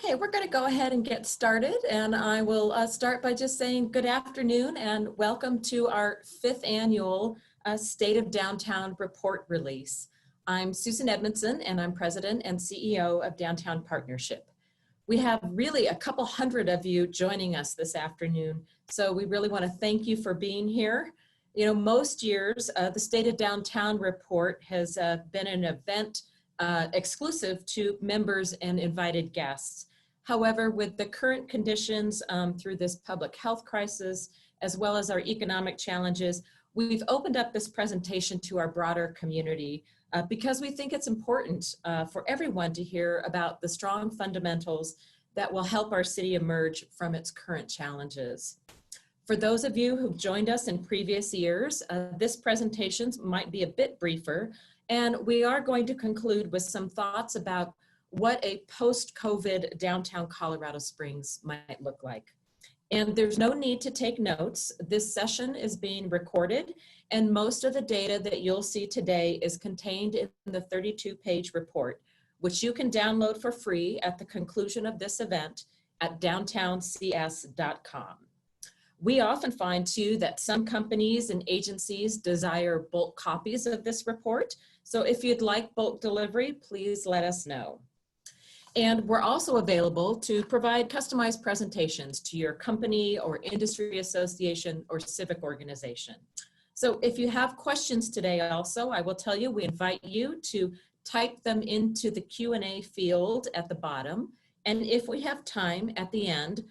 Okay, we're going to go ahead and get started, and I will start by just saying good afternoon and welcome to our 5th annual State of Downtown report release. I'm Susan Edmondson, and I'm President and CEO of Downtown Partnership. We have really a couple hundred of you joining us this afternoon, so we really want to thank you for being here. You know, most years, the State of Downtown report has been an event exclusive to members and invited guests. However, with the current conditions through this public health crisis, as well as our economic challenges, we've opened up this presentation to our broader community because we think it's important for everyone to hear about the strong fundamentals that will help our city emerge from its current challenges. For those of you who've joined us in previous years, this presentation might be a bit briefer, and we are going to conclude with some thoughts about what a post-COVID downtown Colorado Springs might look like. And there's no need to take notes. This session is being recorded, and most of the data that you'll see today is contained in the 32-page report, which you can download for free at the conclusion of this event at downtowncs.com. We often find too that some companies and agencies desire bulk copies of this report. So if you'd like bulk delivery, please let us know. And we're also available to provide customized presentations to your company or industry association or civic organization. So if you have questions today also, I will tell you, we invite you to type them into the Q&A field at the bottom. And if we have time at the end,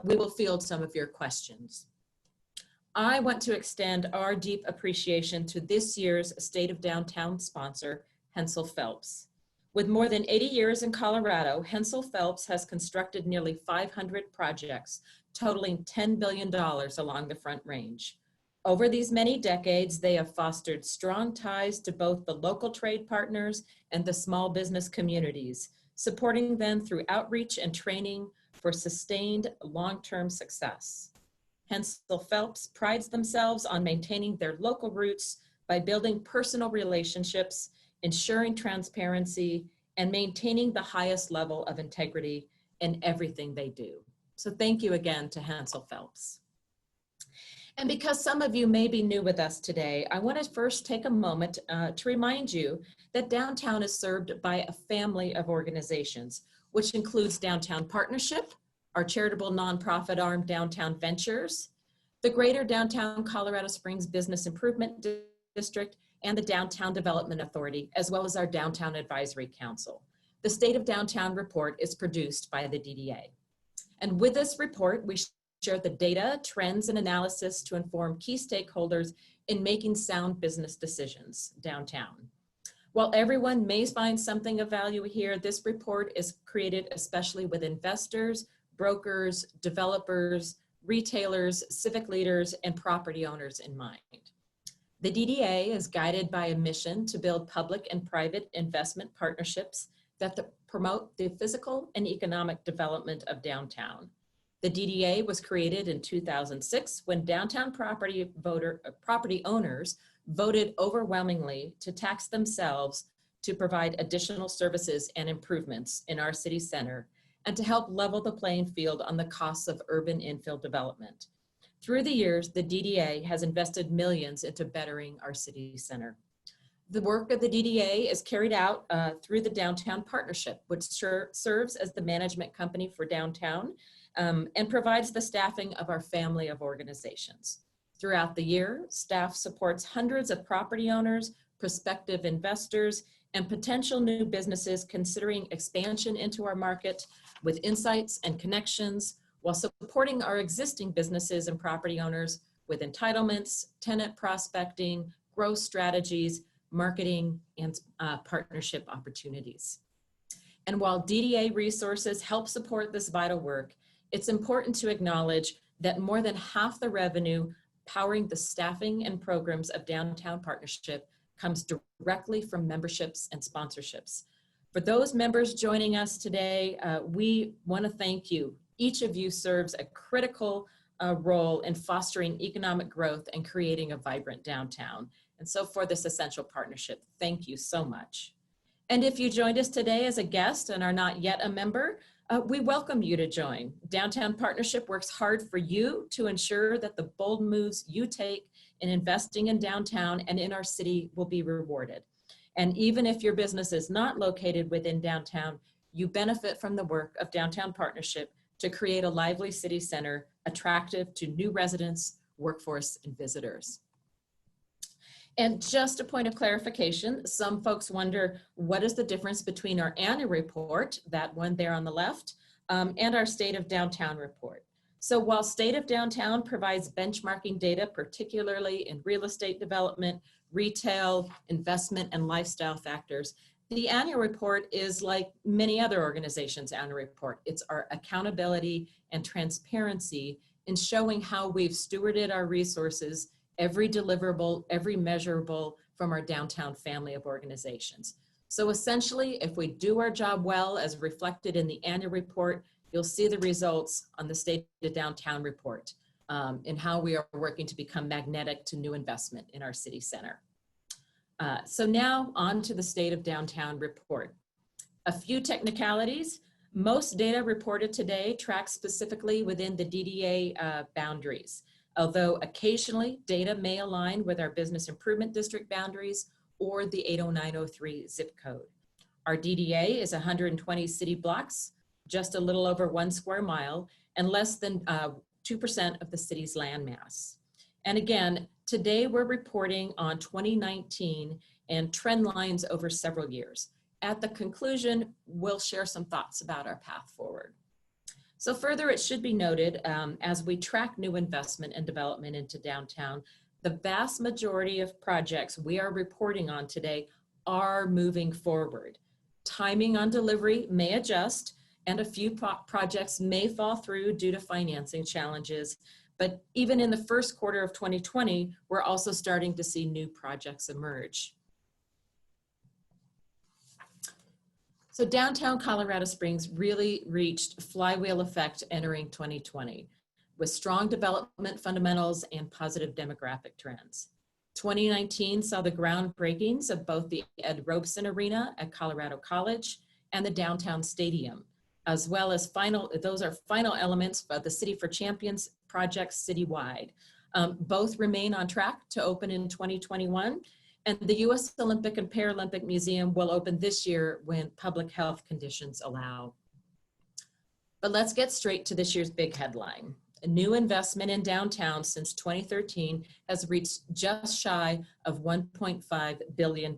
we will field some of your questions. I want to extend our deep appreciation to this year's State of Downtown sponsor, Hensel Phelps. With more than 80 years in Colorado, Hensel Phelps has constructed nearly 500 projects, totaling $10 billion along the Front Range. Over these many decades, they have fostered strong ties to both the local trade partners and the small business communities, supporting them through outreach and training for sustained long-term success. Hensel Phelps prides themselves on maintaining their local roots by building personal relationships, ensuring transparency, and maintaining the highest level of integrity in everything they do. So thank you again to Hensel Phelps. And because some of you may be new with us today, I want to first take a moment to remind you that downtown is served by a family of organizations, which includes Downtown Partnership, our charitable nonprofit arm Downtown Ventures, the Greater Downtown Colorado Springs Business Improvement District, and the Downtown Development Authority, as well as our Downtown Advisory Council. The State of Downtown report is produced by the DDA. And with this report, we share the data, trends, and analysis to inform key stakeholders in making sound business decisions downtown. While everyone may find something of value here, this report is created especially with investors, brokers, developers, retailers, civic leaders, and property owners in mind. The DDA is guided by a mission to build public and private investment partnerships that promote the physical and economic development of downtown. The DDA was created in 2006 when downtown property owners voted overwhelmingly to tax themselves to provide additional services and improvements in our city center and to help level the playing field on the costs of urban infill development. Through the years, the DDA has invested millions into bettering our city center. The work of the DDA is carried out through the Downtown Partnership, which serves as the management company for downtown and provides the staffing of our family of organizations. Throughout the year, staff supports hundreds of property owners, prospective investors, and potential new businesses considering expansion into our market with insights and connections, while supporting our existing businesses and property owners with entitlements, tenant prospecting, growth strategies, marketing, and partnership opportunities. And while DDA resources help support this vital work, it's important to acknowledge that more than half the revenue powering the staffing and programs of Downtown Partnership comes directly from memberships and sponsorships. For those members joining us today, we want to thank you. Each of you serves a critical role in fostering economic growth and creating a vibrant downtown. And so for this essential partnership, thank you so much. And if you joined us today as a guest and are not yet a member, we welcome you to join. Downtown Partnership works hard for you to ensure that the bold moves you take in investing in downtown and in our city will be rewarded. And even if your business is not located within downtown, you benefit from the work of Downtown Partnership to create a lively city center attractive to new residents, workforce, and visitors. And just a point of clarification, some folks wonder, what is the difference between our annual report, that one there on the left, and our State of Downtown report? So while State of Downtown provides benchmarking data, particularly in real estate development, retail, investment, and lifestyle factors, the annual report is like many other organizations' annual report. It's our accountability and transparency in showing how we've stewarded our resources, every deliverable, every measurable from our downtown family of organizations. So essentially, if we do our job well, as reflected in the annual report, you'll see the results on the State of Downtown report and how we are working to become magnetic to new investment in our city center. So now on to the State of Downtown report. A few technicalities. Most data reported today tracks specifically within the DDA boundaries, although occasionally data may align with our business improvement district boundaries or the 80903 zip code. Our DDA is 120 city blocks, just a little over 1 square mile, and less than 2% of the city's landmass. And again, today we're reporting on 2019 and trend lines over several years. At the conclusion, we'll share some thoughts about our path forward. So further, it should be noted, as we track new investment and development into downtown, the vast majority of projects we are reporting on today are moving forward. Timing on delivery may adjust, and a few projects may fall through due to financing challenges. But even in the first quarter of 2020, we're also starting to see new projects emerge. So downtown Colorado Springs really reached flywheel effect entering 2020 with strong development fundamentals and positive demographic trends. 2019 saw the groundbreakings of both the Ed Robeson Arena at Colorado College and the Downtown Stadium, as well as those are final elements of the City for Champions projects citywide. Both remain on track to open in 2021, and the U.S. Olympic and Paralympic Museum will open this year when public health conditions allow. But let's get straight to this year's big headline. A new investment in downtown since 2013 has reached just shy of $1.5 billion.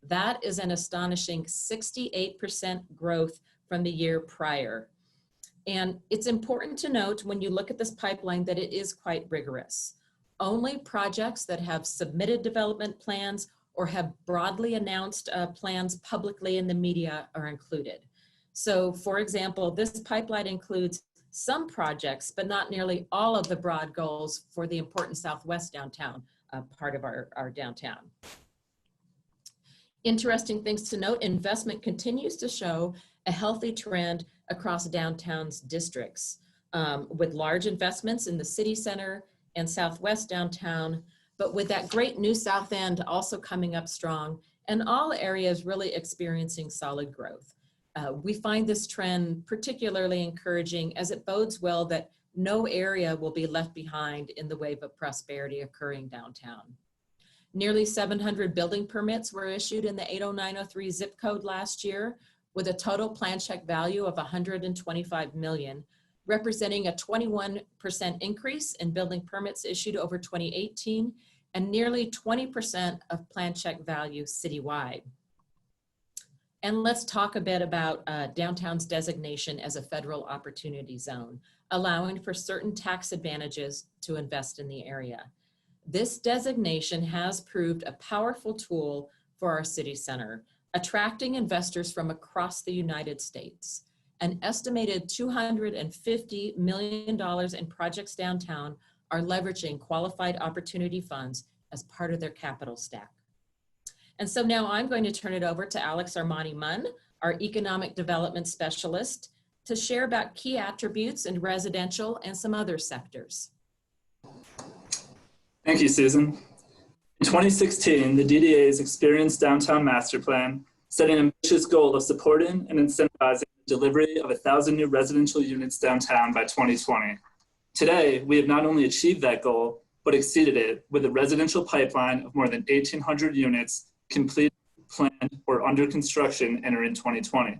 That is an astonishing 68% growth from the year prior. And it's important to note when you look at this pipeline that it is quite rigorous. Only projects that have submitted development plans or have broadly announced plans publicly in the media are included. So for example, this pipeline includes some projects, but not nearly all of the broad goals for the important Southwest downtown part of our downtown. Interesting things to note, investment continues to show a healthy trend across downtown's districts with large investments in the city center and Southwest downtown, but with that great new South End also coming up strong and all areas really experiencing solid growth. We find this trend particularly encouraging as it bodes well that no area will be left behind in the wave of prosperity occurring downtown. Nearly 700 building permits were issued in the 80903 zip code last year, with a total plan check value of $125 million, representing a 21% increase in building permits issued over 2018 and nearly 20% of plan check value citywide. And let's talk a bit about downtown's designation as a federal opportunity zone, allowing for certain tax advantages to invest in the area. This designation has proved a powerful tool for our city center, attracting investors from across the United States. An estimated $250 million in projects downtown are leveraging qualified opportunity funds as part of their capital stack. And so now I'm going to turn it over to Alex Armani-Munn, our economic development specialist, to share about key attributes in residential and some other sectors. Thank you, Susan. In 2016, the DDA's Experience Downtown Master Plan setting an ambitious goal of supporting and incentivizing the delivery of 1,000 new residential units downtown by 2020. Today, we have not only achieved that goal, but exceeded it with a residential pipeline of more than 1,800 units completed, planned, or under construction entering 2020.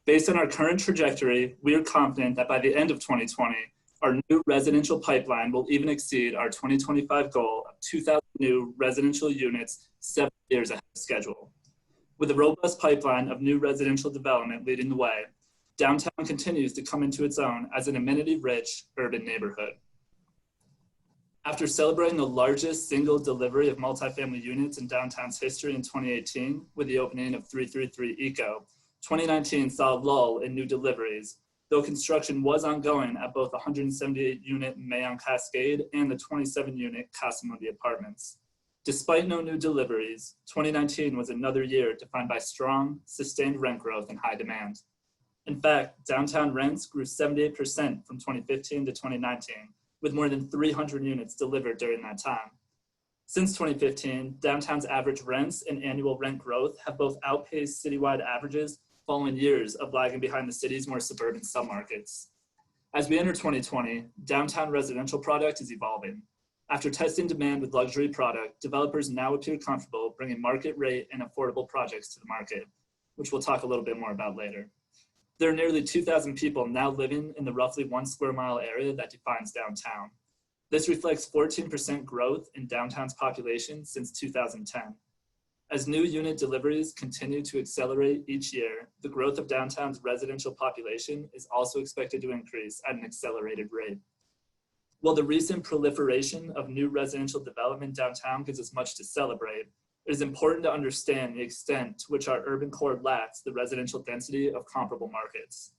Based on our current trajectory, we are confident that by the end of 2020, our new residential pipeline will even exceed our 2025 goal of 2,000 new residential units 7 years ahead of schedule. With a robust pipeline of new residential development leading the way, downtown continues to come into its own as an amenity-rich urban neighborhood. After celebrating the largest single delivery of multifamily units in downtown's history in 2018 with the opening of 333 Eco, 2019 saw a lull in new deliveries, though construction was ongoing at both the 178-unit Mayon Cascade and the 27-unit Casa Mundi Apartments. Despite no new deliveries, 2019 was another year defined by strong, sustained rent growth and high demand. In fact, downtown rents grew 78% from 2015 to 2019, with more than 300 units delivered during that time. Since 2015, downtown's average rents and annual rent growth have both outpaced citywide averages following years of lagging behind the city's more suburban submarkets. As we enter 2020, downtown residential product is evolving. After testing demand with luxury product, developers now appear comfortable bringing market rate and affordable projects to the market, which we'll talk a little bit more about later. There are nearly 2,000 people now living in the roughly 1 square mile area that defines downtown. This reflects 14% growth in downtown's population since 2010. As new unit deliveries continue to accelerate each year, the growth of downtown's residential population is also expected to increase at an accelerated rate. While the recent proliferation of new residential development downtown gives us much to celebrate, it is important to understand the extent to which our urban core lacks the residential density of comparable markets.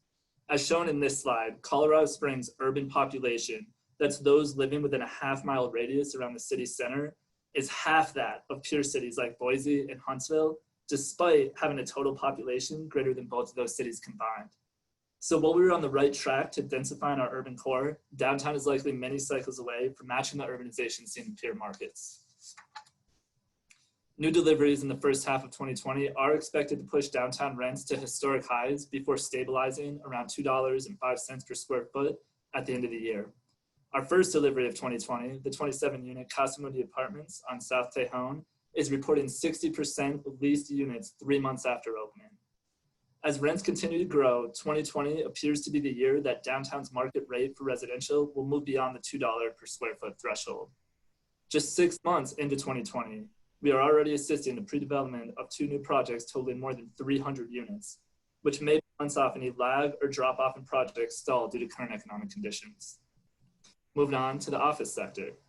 As shown in this slide, Colorado Springs' urban population, that's those living within a half-mile radius around the city center, is half that of peer cities like Boise and Huntsville, despite having a total population greater than both of those cities combined. So while we were on the right track to densifying our urban core, downtown is likely many cycles away from matching the urbanization seen in peer markets. New deliveries in the first half of 2020 are expected to push downtown rents to historic highs before stabilizing around $2.05 per square foot at the end of the year. Our first delivery of 2020, the 27-unit Casa Mundi Apartments on South Tejon, is reporting 60% leased units 3 months after opening. As rents continue to grow, 2020 appears to be the year that downtown's market rate for residential will move beyond the $2 per square foot threshold. Just 6 months into 2020, we are already assisting the pre-development of 2 new projects totaling more than 300 units, which may months off any lag or drop off in projects stalled due to current economic conditions. Moving on to the office sector. It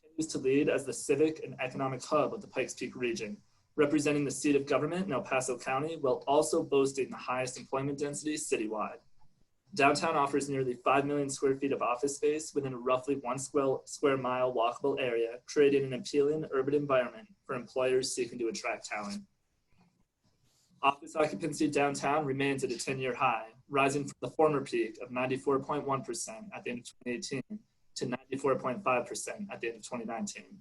continues to lead as the civic and economic hub of the Pikes Peak region, representing the seat of government in El Paso County while also boasting the highest employment density citywide. Downtown offers nearly 5 million square feet of office space within a roughly 1 square mile walkable area, creating an appealing urban environment for employers seeking to attract talent. Office occupancy downtown remains at a 10-year high, rising from the former peak of 94.1% at the end of 2018 to 94.5% at the end of 2019.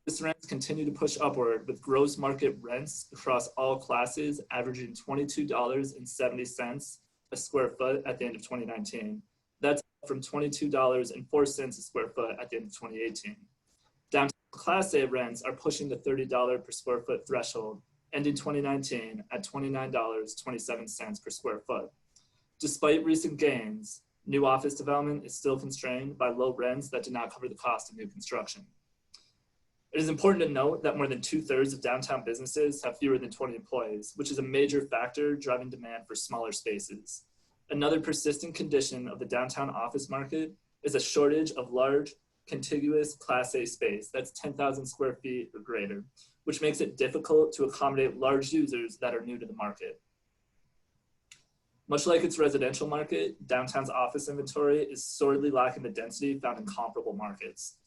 Office rents continue to push upward, with gross market rents across all classes averaging $22.70 a square foot at the end of 2019. That's up from $22.04 a square foot at the end of 2018. Downtown Class A rents are pushing the $30 per square foot threshold, ending 2019 at $29.27 per square foot. Despite recent gains, new office development is still constrained by low rents that do not cover the cost of new construction. It is important to note that more than 2/3 of downtown businesses have fewer than 20 employees, which is a major factor driving demand for smaller spaces. Another persistent condition of the downtown office market is a shortage of large, contiguous Class A space that's 10,000 square feet or greater, which makes it difficult to accommodate large users that are new to the market. Much like its residential market, downtown's office inventory is sorely lacking the density found in comparable markets.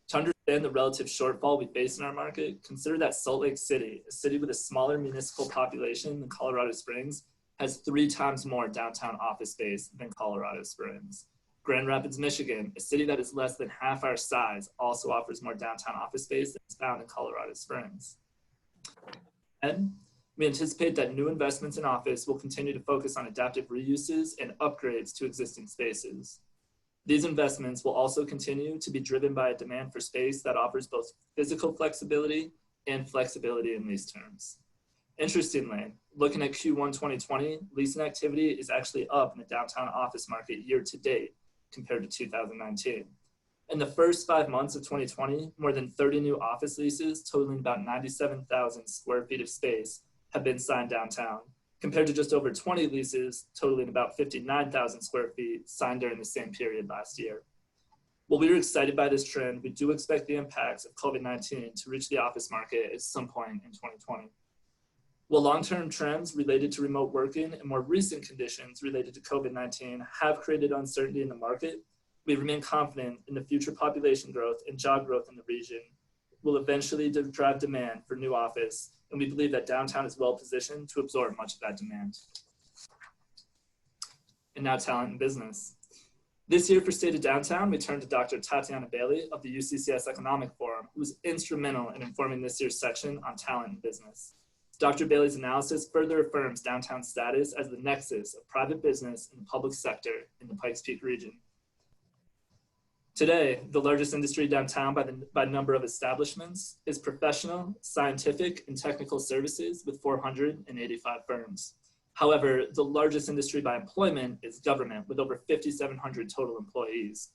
To understand the relative shortfall we face in our market, consider that Salt Lake City, a city with a smaller municipal population than Colorado Springs, has 3 times more downtown office space than Colorado Springs. Grand Rapids, Michigan, a city that is less than half our size, also offers more downtown office space than is found in Colorado Springs. ahead, we anticipate that new investments in office will continue to focus on adaptive reuses and upgrades to existing spaces. These investments will also continue to be driven by a demand for space that offers both physical flexibility and flexibility in lease terms. Interestingly, looking at Q1 2020, leasing activity is actually up in the downtown office market year to date compared to 2019. In the first 5 months of 2020, more than 30 new office leases totaling about 97,000 square feet of space have been signed downtown, compared to just over 20 leases totaling about 59,000 square feet signed during the same period last year. While we are excited by this trend, we do expect the impacts of COVID-19 to reach the office market at some point in 2020. While long-term trends related to remote working and more recent conditions related to COVID-19 have created uncertainty in the market, we remain confident in the future population growth and job growth in the region will eventually drive demand for new office, and we believe that downtown is well positioned to absorb much of that demand. And now talent and business. This year for State of Downtown, we turn to Dr. Tatiana Bailey of the UCCS Economic Forum, who was instrumental in informing this year's section on talent and business. Dr. Bailey's analysis further affirms downtown's status as the nexus of private business and the public sector in the Pikes Peak region. Today, the largest industry downtown by number of establishments is professional, scientific, and technical services with 485 firms. However, the largest industry by employment is government with over 5,700 total employees.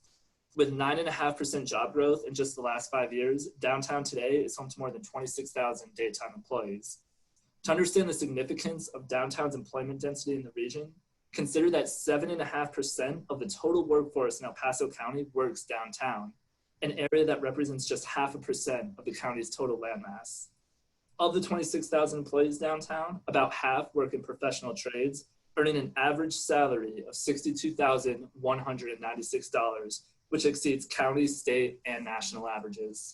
With 9.5% job growth in just the last 5 years, downtown today is home to more than 26,000 daytime employees. To understand the significance of downtown's employment density in the region, consider that 7.5% of the total workforce in El Paso County works downtown, an area that represents just 0.5% of the county's total landmass. Of the 26,000 employees downtown, about half work in professional trades, earning an average salary of $62,196, which exceeds county, state, and national averages.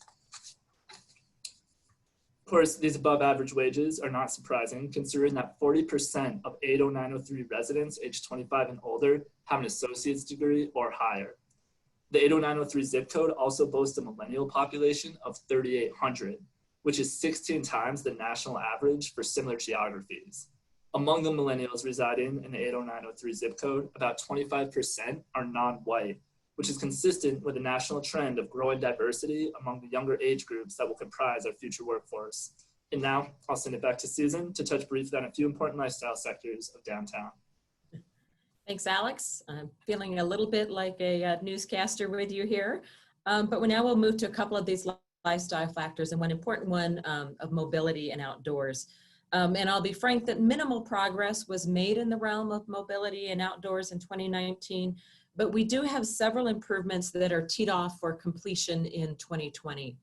Of course, these above average wages are not surprising, considering that 40% of 80903 residents aged 25 and older have an associate's degree or higher. The 80903 zip code also boasts a millennial population of 3,800, which is 16 times the national average for similar geographies. Among the millennials residing in the 80903 zip code, about 25% are non-white, which is consistent with the national trend of growing diversity among the younger age groups that will comprise our future workforce. And now I'll send it back to Susan to touch briefly on a few important lifestyle sectors of downtown. Thanks, Alex. I'm feeling a little bit like a newscaster with you here, but now we'll move to a couple of these lifestyle factors, and one important one of mobility and outdoors. And I'll be frank that minimal progress was made in the realm of mobility and outdoors in 2019, but we do have several improvements that are teed off for completion in 2020.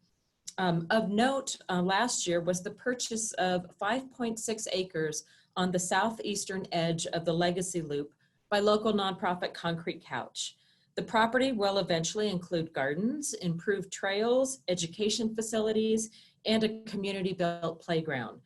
Of note, last year was the purchase of 5.6 acres on the southeastern edge of the Legacy Loop by local nonprofit Concrete Couch. The property will eventually include gardens, improved trails, education facilities, and a community-built playground.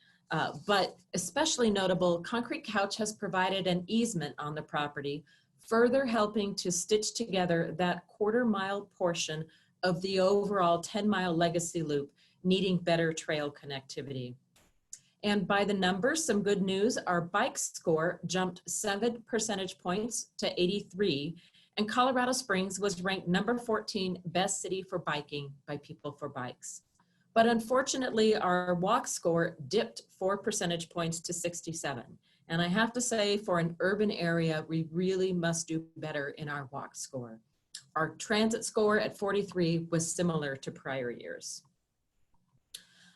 But especially notable, Concrete Couch has provided an easement on the property, further helping to stitch together that quarter-mile portion of the overall 10-mile Legacy Loop, needing better trail connectivity. And by the numbers, some good news, our bike score jumped 7 percentage points to 83, and Colorado Springs was ranked number 14 best city for biking by People for Bikes. But unfortunately, our walk score dipped 4 percentage points to 67. And I have to say, for an urban area, we really must do better in our walk score. Our transit score at 43 was similar to prior years.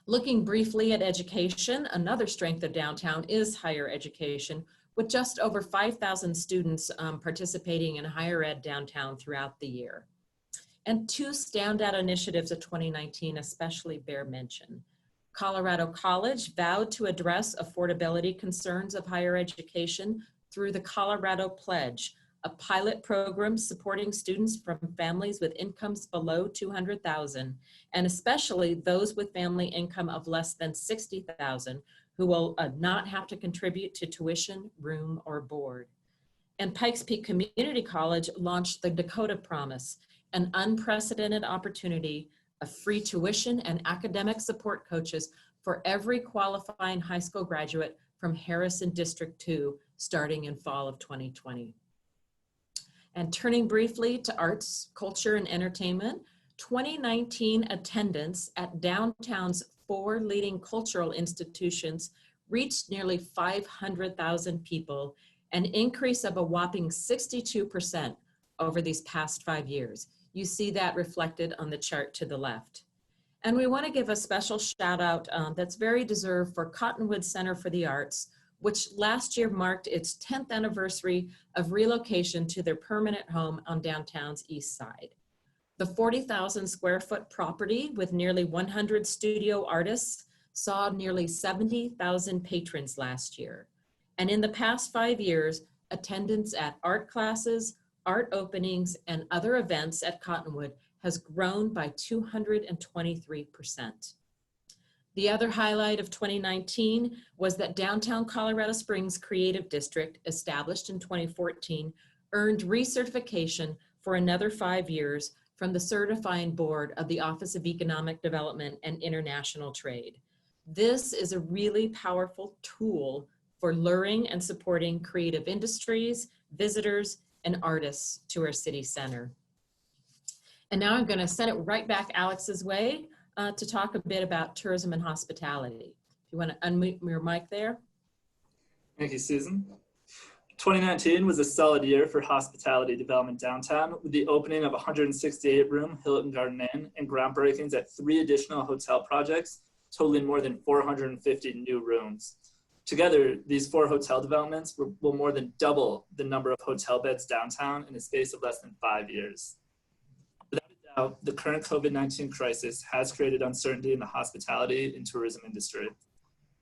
Looking briefly at education, another strength of downtown is higher education, with just over 5,000 students participating in higher ed downtown throughout the year. And two standout initiatives of 2019 especially bear mention. Colorado College vowed to address affordability concerns of higher education through the Colorado Pledge, a pilot program supporting students from families with incomes below $200,000, and especially those with family income of less than $60,000, who will not have to contribute to tuition, room, or board. And Pikes Peak Community College launched the Dakota Promise, an unprecedented opportunity of free tuition and academic support coaches for every qualifying high school graduate from Harrison District 2 starting in fall of 2020. And turning briefly to arts, culture, and entertainment, 2019 attendance at downtown's 4 leading cultural institutions reached nearly 500,000 people, an increase of a whopping 62% over these past 5 years. You see that reflected on the chart to the left. And we want to give a special shout out that's very deserved for Cottonwood Center for the Arts, which last year marked its 10th anniversary of relocation to their permanent home on downtown's east side. The 40,000 square foot property with nearly 100 studio artists saw nearly 70,000 patrons last year. And in the past 5 years, attendance at art classes, art openings, and other events at Cottonwood has grown by 223%. The other highlight of 2019 was that Downtown Colorado Springs Creative District, established in 2014, earned recertification for another 5 years from the certifying board of the Office of Economic Development and International Trade. This is a really powerful tool for luring and supporting creative industries, visitors, and artists to our city center. And now I'm going to send it right back Alex's way to talk a bit about tourism and hospitality. If you want to unmute your mic there. Thank you, Susan. 2019 was a solid year for hospitality development downtown, with the opening of a 168-room Hilton Garden Inn and groundbreakings at 3 additional hotel projects, totaling more than 450 new rooms. Together, these 4 hotel developments will more than double the number of hotel beds downtown in a space of less than 5 years. Without a doubt, the current COVID-19 crisis has created uncertainty in the hospitality and tourism industry.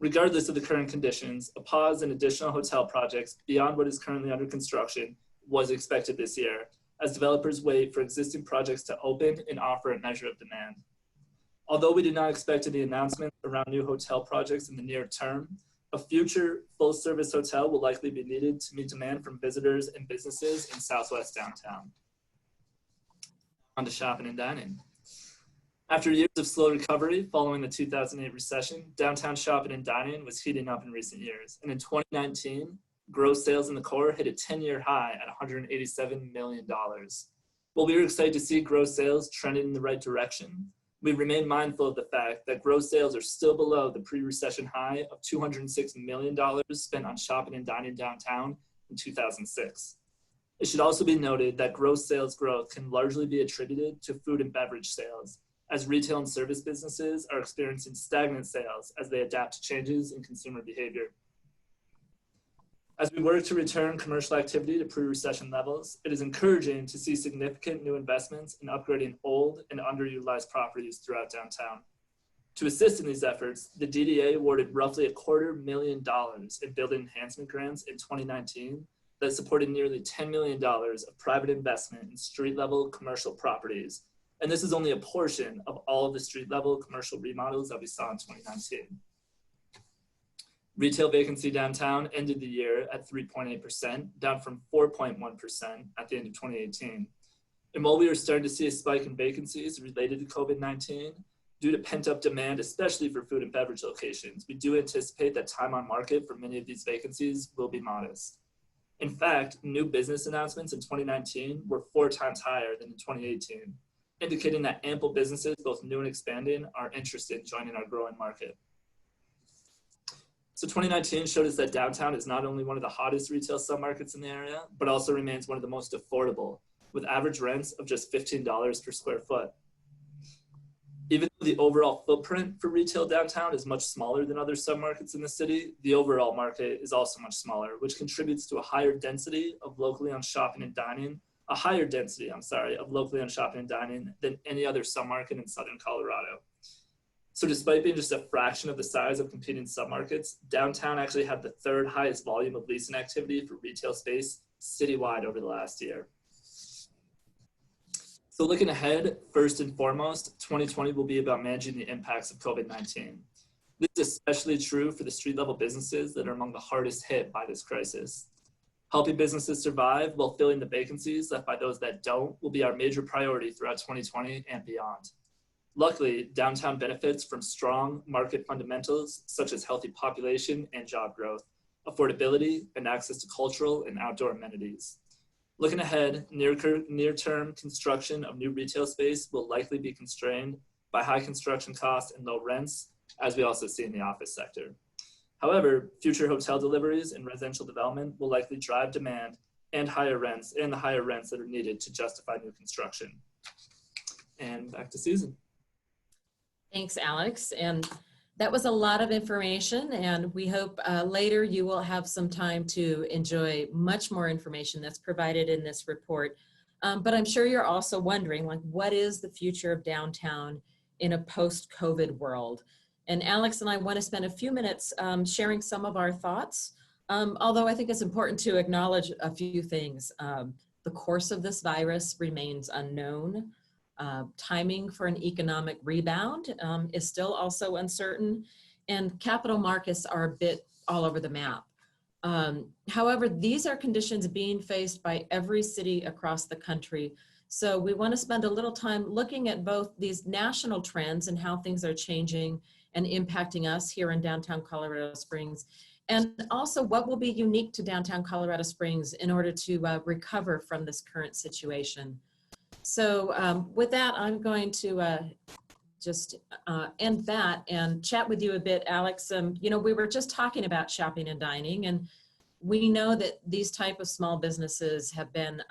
Regardless of the current conditions, a pause in additional hotel projects beyond what is currently under construction was expected this year, as developers wait for existing projects to open and offer a measure of demand. Although we do not expect any announcements around new hotel projects in the near term, a future full-service hotel will likely be needed to meet demand from visitors and businesses in Southwest downtown. On to shopping and dining. After years of slow recovery following the 2008 recession, downtown shopping and dining was heating up in recent years. And in 2019, gross sales in the core hit a 10-year high at $187 million. While we were excited to see gross sales trending in the right direction, we remain mindful of the fact that gross sales are still below the pre-recession high of $206 million spent on shopping and dining downtown in 2006. It should also be noted that gross sales growth can largely be attributed to food and beverage sales, as retail and service businesses are experiencing stagnant sales as they adapt to changes in consumer behavior. As we work to return commercial activity to pre-recession levels, it is encouraging to see significant new investments in upgrading old and underutilized properties throughout downtown. To assist in these efforts, the DDA awarded roughly $250,000 in building enhancement grants in 2019 that supported nearly $10 million of private investment in street-level commercial properties. And this is only a portion of all of the street-level commercial remodels that we saw in 2019. Retail vacancy downtown ended the year at 3.8%, down from 4.1% at the end of 2018. And while we are starting to see a spike in vacancies related to COVID-19, due to pent-up demand, especially for food and beverage locations, we do anticipate that time on market for many of these vacancies will be modest. In fact, new business announcements in 2019 were 4 times higher than in 2018, indicating that ample businesses, both new and expanding, are interested in joining our growing market. So 2019 showed us that downtown is not only one of the hottest retail submarkets in the area, but also remains one of the most affordable, with average rents of just $15 per square foot. Even though the overall footprint for retail downtown is much smaller than other submarkets in the city, the overall market is also much smaller, which contributes to a higher density of locally owned shopping and dining, of locally owned shopping and dining than any other submarket in Southern Colorado. So despite being just a fraction of the size of competing submarkets, downtown actually had the 3rd highest volume of leasing activity for retail space citywide over the last year. So looking ahead, first and foremost, 2020 will be about managing the impacts of COVID-19. This is especially true for the street-level businesses that are among the hardest hit by this crisis. Helping businesses survive while filling the vacancies left by those that don't will be our major priority throughout 2020 and beyond. Luckily, downtown benefits from strong market fundamentals such as healthy population and job growth, affordability, and access to cultural and outdoor amenities. Looking ahead, near-term construction of new retail space will likely be constrained by high construction costs and low rents, as we also see in the office sector. However, future hotel deliveries and residential development will likely drive demand and the higher rents that are needed to justify new construction. And back to Susan. Thanks, Alex. And that was a lot of information, and we hope later you will have some time to enjoy much more information that's provided in this report. But I'm sure you're also wondering, like, what is the future of downtown in a post-COVID world? And Alex and I want to spend a few minutes sharing some of our thoughts, although I think it's important to acknowledge a few things. The course of this virus remains unknown. Timing for an economic rebound is still also uncertain, and capital markets are a bit all over the map. However, these are conditions being faced by every city across the country. So we want to spend a little time looking at both these national trends and how things are changing and impacting us here in downtown Colorado Springs, and also what will be unique to downtown Colorado Springs in order to recover from this current situation. So with that, I'm going to just end that and chat with you a bit, Alex. You know, we were just talking about shopping and dining, and we know that these type of small businesses have been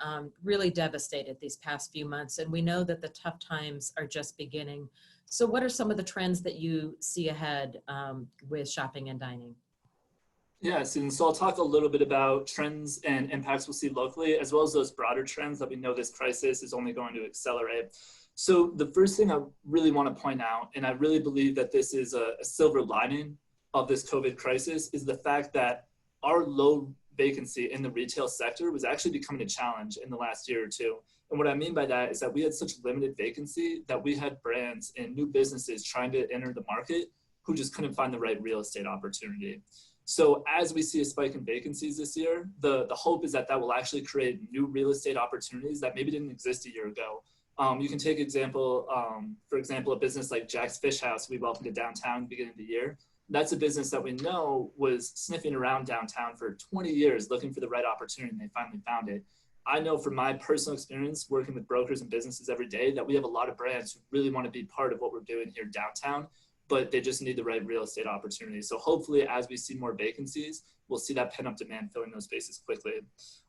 really devastated these past few months, and we know that the tough times are just beginning. So what are some of the trends that you see ahead with shopping and dining? Yes, and so I'll talk a little bit about trends and impacts we'll see locally, as well as those broader trends that we know this crisis is only going to accelerate. So the first thing I really want to point out, and I really believe that this is a silver lining of this COVID crisis, is the fact that our low vacancy in the retail sector was actually becoming a challenge in the last year or two. And what I mean by that is that we had such limited vacancy that we had brands and new businesses trying to enter the market who just couldn't find the right real estate opportunity. So as we see a spike in vacancies this year, the hope is that that will actually create new real estate opportunities that maybe didn't exist a year ago. You can take for example, a business like Jack's Fish House we welcomed to downtown at the beginning of the year. That's a business that we know was sniffing around downtown for 20 years looking for the right opportunity, and they finally found it. I know from my personal experience working with brokers and businesses every day that we have a lot of brands who really want to be part of what we're doing here downtown, but they just need the right real estate opportunity. So hopefully as we see more vacancies, we'll see that pent-up demand filling those spaces quickly.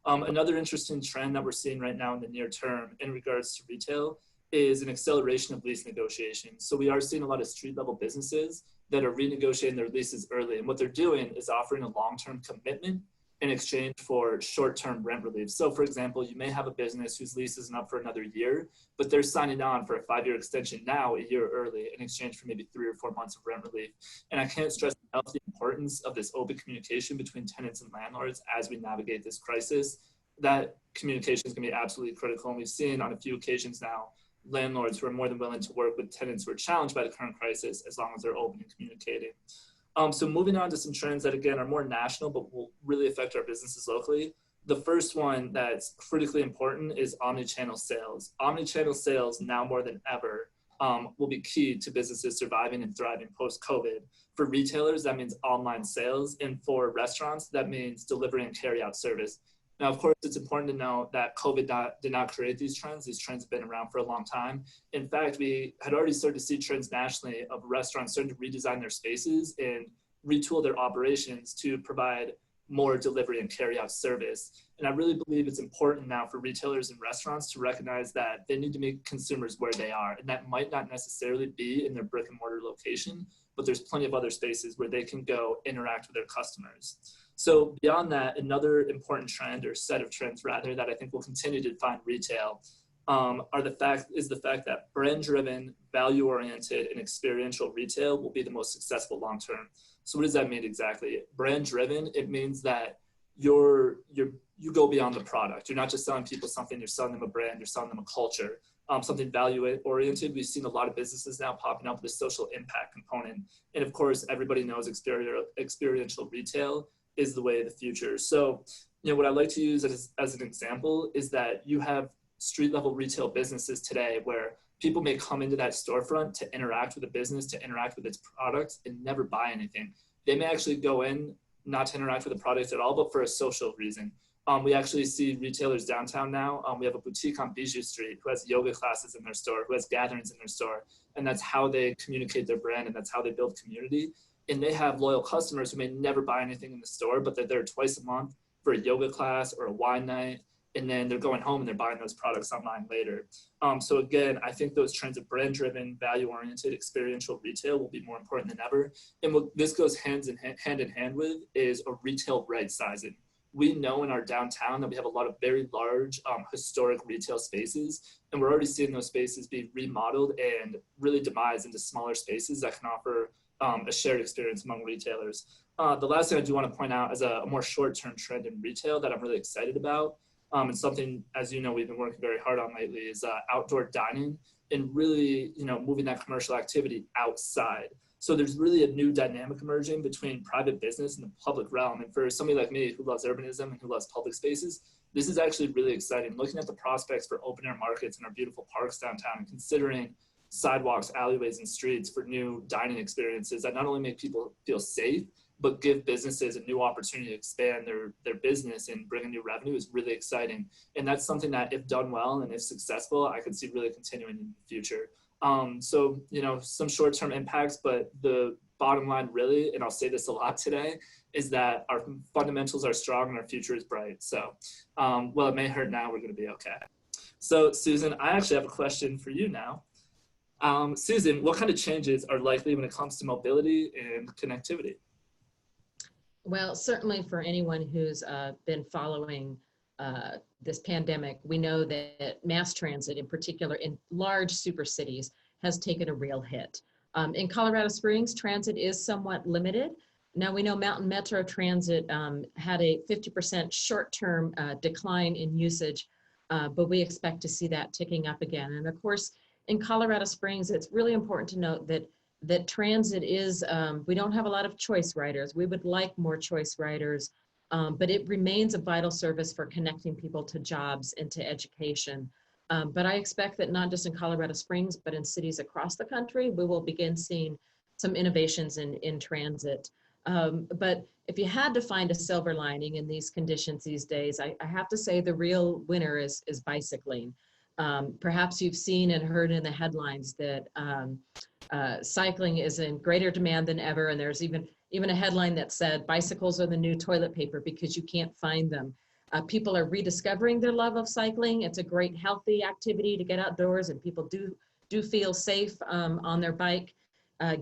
Another interesting trend that we're seeing right now in the near term in regards to retail is an acceleration of lease negotiations. So we are seeing a lot of street level businesses that are renegotiating their leases early. And what they're doing is offering a long-term commitment in exchange for short-term rent relief. So for example, you may have a business whose lease isn't up for another year, but they're signing on for a 5-year extension now, a year early, in exchange for maybe 3 or 4 months of rent relief. And I can't stress enough the importance of this open communication between tenants and landlords as we navigate this crisis. That communication is gonna be absolutely critical. And we've seen on a few occasions now, landlords who are more than willing to work with tenants who are challenged by the current crisis as long as they're open and communicating. So moving on to some trends that again are more national but will really affect our businesses locally. The first one that's critically important is omni-channel sales. Omni-channel sales now more than ever will be key to businesses surviving and thriving post-COVID. For retailers, that means online sales, and for restaurants, that means delivery and carry-out service. Now, of course, it's important to know that COVID did not create these trends. These trends have been around for a long time. In fact, we had already started to see trends nationally of restaurants starting to redesign their spaces and retool their operations to provide more delivery and carry out service. And I really believe it's important now for retailers and restaurants to recognize that they need to meet consumers where they are. And that might not necessarily be in their brick and mortar location, but there's plenty of other spaces where they can go interact with their customers. So beyond that, another important trend, or set of trends rather, that I think will continue to define retail is the fact that brand-driven, value-oriented, and experiential retail will be the most successful long-term. So what does that mean exactly? Brand-driven, it means that you go beyond the product. You're not just selling people something, you're selling them a brand, you're selling them a culture. Something value-oriented. We've seen a lot of businesses now popping up with a social impact component. And of course, everybody knows experiential retail is the way of the future. So, what I like to use as an example is that you have street level retail businesses today where people may come into that storefront to interact with the business, to interact with its products, and never buy anything. They may actually go in not to interact with the products at all, but for a social reason. We actually see retailers downtown now. We have a boutique on Bijou Street who has yoga classes in their store, who has gatherings in their store, and that's how they communicate their brand, and that's how they build community. And they have loyal customers who may never buy anything in the store, but they're there twice a month for a yoga class or a wine night, and then they're going home and they're buying those products online later. So again, I think those trends of brand-driven, value-oriented, experiential retail will be more important than ever. And what this goes hand in hand with is a retail right-sizing. We know in our downtown that we have a lot of very large historic retail spaces, and we're already seeing those spaces be remodeled and really demised into smaller spaces that can offer a shared experience among retailers. The last thing I do want to point out as a more short-term trend in retail that I'm really excited about, and something, as you know, we've been working very hard on lately, is outdoor dining and really, moving that commercial activity outside. So there's really a new dynamic emerging between private business and the public realm. And for somebody like me who loves urbanism and who loves public spaces, this is actually really exciting. Looking at the prospects for open air markets and our beautiful parks downtown, and considering sidewalks, alleyways, and streets for new dining experiences that not only make people feel safe, but give businesses a new opportunity to expand their business and bring in new revenue is really exciting. And that's something that, if done well and if successful, I could see really continuing in the future. So, some short-term impacts, but the bottom line really, and I'll say this a lot today, is that our fundamentals are strong and our future is bright. So, well, it may hurt now, we're gonna be okay. So Susan, I actually have a question for you now. Susan, what kind of changes are likely when it comes to mobility and connectivity? Well, certainly for anyone who's been following this pandemic, we know that mass transit, in particular in large super cities, has taken a real hit. In Colorado Springs, transit is somewhat limited. Now we know Mountain Metro Transit had a 50% short-term decline in usage, but we expect to see that ticking up again. And of course, in Colorado Springs, it's really important to note that transit is, we don't have a lot of choice riders. We would like more choice riders, but it remains a vital service for connecting people to jobs and to education. But I expect that not just in Colorado Springs, but in cities across the country, we will begin seeing some innovations in transit. But if you had to find a silver lining in these conditions these days, I have to say the real winner is bicycling. Perhaps you've seen and heard in the headlines that cycling is in greater demand than ever, and there's even a headline that said bicycles are the new toilet paper because you can't find them. People are rediscovering their love of cycling. It's a great healthy activity to get outdoors, and people do feel safe on their bike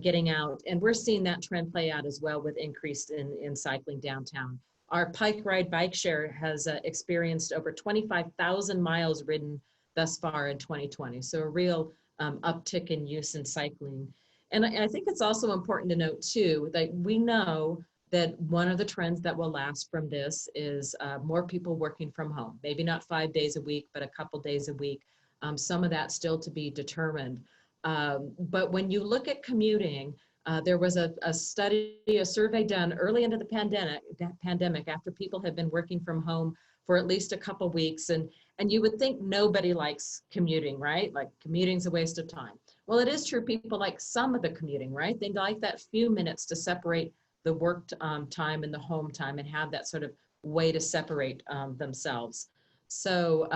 getting out. And we're seeing that trend play out as well with increase in cycling downtown. Our Pike Ride bike share has experienced over 25,000 miles ridden thus far in 2020. So a real uptick in use in cycling. And I think it's also important to note too, that we know that one of the trends that will last from this is more people working from home, maybe not 5 days a week, but a couple days a week. Some of that still to be determined. But when you look at commuting, there was a survey done early into the pandemic after people had been working from home for at least a couple weeks. And you would think nobody likes commuting, right? Like commuting's a waste of time. Well, it is true. People like some of the commuting, right? They like that few minutes to separate the work time and the home time and have that sort of way to separate themselves. So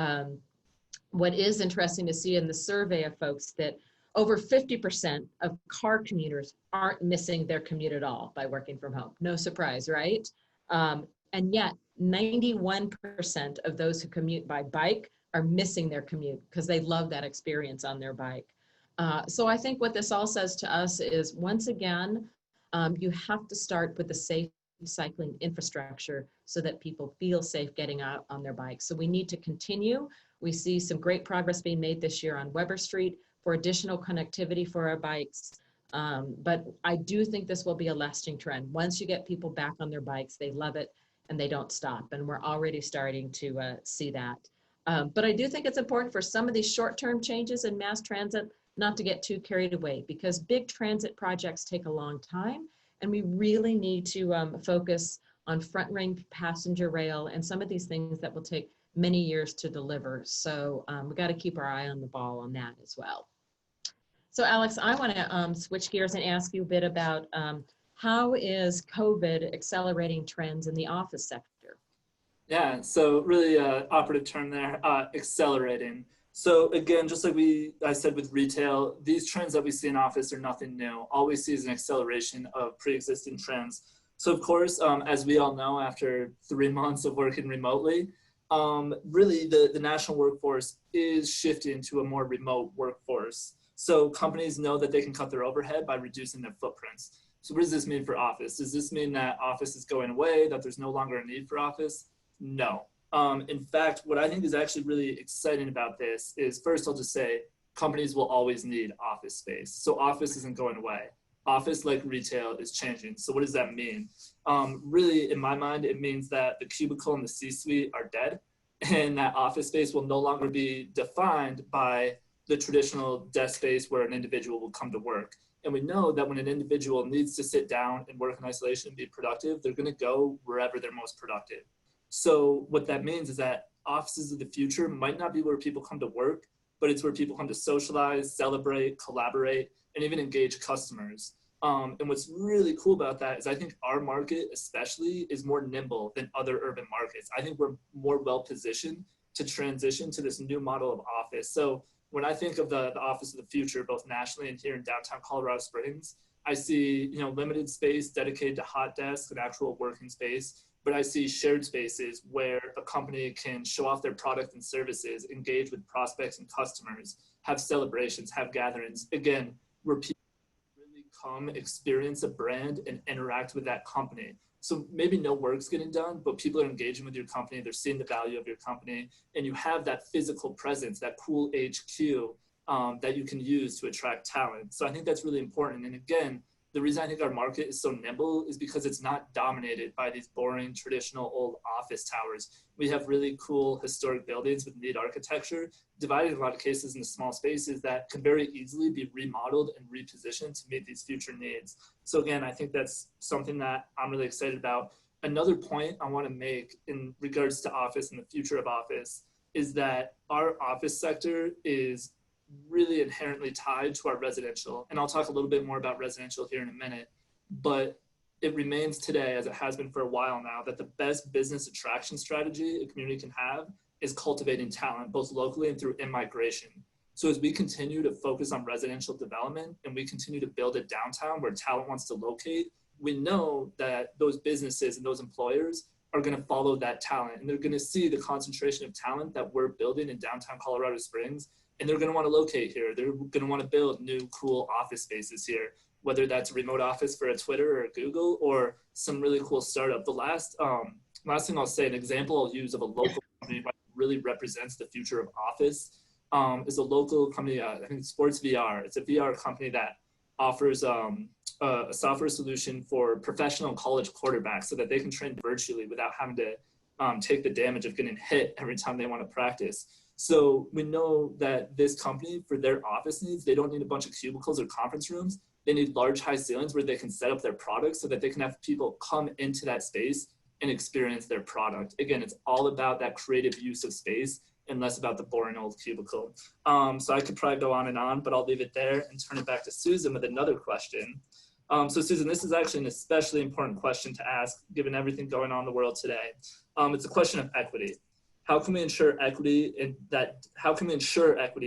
what is interesting to see in the survey of folks that over 50% of car commuters aren't missing their commute at all by working from home. No surprise, right? And yet 91% of those who commute by bike are missing their commute because they love that experience on their bike. So I think what this all says to us is, once again, you have to start with the safe cycling infrastructure so that people feel safe getting out on their bikes. So we need to continue. We see some great progress being made this year on Weber Street for additional connectivity for our bikes. But I do think this will be a lasting trend. Once you get people back on their bikes, they love it and they don't stop. And we're already starting to see that. But I do think it's important for some of these short-term changes in mass transit not to get too carried away, because big transit projects take a long time, and we really need to focus on front-range passenger rail and some of these things that will take many years to deliver. So we got to keep our eye on the ball on that as well. So Alex, I want to switch gears and ask you a bit about how is COVID accelerating trends in the office sector? Yeah, so really operative term there, accelerating. So again, just like I said with retail, these trends that we see in office are nothing new. All we see is an acceleration of pre-existing trends. So of course, as we all know, after 3 months of working remotely, really the national workforce is shifting to a more remote workforce. So companies know that they can cut their overhead by reducing their footprints. So what does this mean for office? Does this mean that office is going away, that there's no longer a need for office? No. In fact, what I think is actually really exciting about this is, first, I'll just say companies will always need office space. So office isn't going away. Office, like retail, is changing. So what does that mean? Really, in my mind, it means that the cubicle and the C-suite are dead, and that office space will no longer be defined by the traditional desk space where an individual will come to work. And we know that when an individual needs to sit down and work in isolation and be productive, they're going to go wherever they're most productive. So what that means is that offices of the future might not be where people come to work, but it's where people come to socialize, celebrate, collaborate, and even engage customers. And what's really cool about that is I think our market especially is more nimble than other urban markets. I think we're more well positioned to transition to this new model of office. So when I think of the office of the future, both nationally and here in downtown Colorado Springs, I see limited space dedicated to hot desks and actual working space. But I see shared spaces where a company can show off their product and services, engage with prospects and customers, have celebrations, have gatherings. Again, where people really come, experience a brand, and interact with that company. So maybe no work's getting done, but people are engaging with your company. They're seeing the value of your company, and you have that physical presence, that cool HQ that you can use to attract talent. So I think that's really important. And again, the reason I think our market is so nimble is because it's not dominated by these boring, traditional old office towers. We have really cool historic buildings with neat architecture, divided in a lot of cases into small spaces that can very easily be remodeled and repositioned to meet these future needs. So again, I think that's something that I'm really excited about. Another point I want to make in regards to office and the future of office is that our office sector is really inherently tied to our residential. And I'll talk a little bit more about residential here in a minute, but it remains today, as it has been for a while now, that the best business attraction strategy a community can have is cultivating talent, both locally and through in-migration. So as we continue to focus on residential development and we continue to build a downtown where talent wants to locate, we know that those businesses and those employers are going to follow that talent, and they're going to see the concentration of talent that we're building in downtown Colorado Springs. And they're going to want to locate here. They're going to want to build new, cool office spaces here, whether that's a remote office for a Twitter or a Google or some really cool startup. The last thing I'll say, an example I'll use of a local company that really represents the future of office is a local company, I think Sports VR. It's a VR company that offers a software solution for professional college quarterbacks so that they can train virtually without having to take the damage of getting hit every time they want to practice. So we know that this company, for their office needs, they don't need a bunch of cubicles or conference rooms. They need large, high ceilings where they can set up their products so that they can have people come into that space and experience their product. Again, it's all about that creative use of space and less about the boring old cubicle. So I could probably go on, but I'll leave it there and turn it back to Susan with another question. So Susan, this is actually an especially important question to ask given everything going on in the world today. It's a question of equity. How can we ensure equity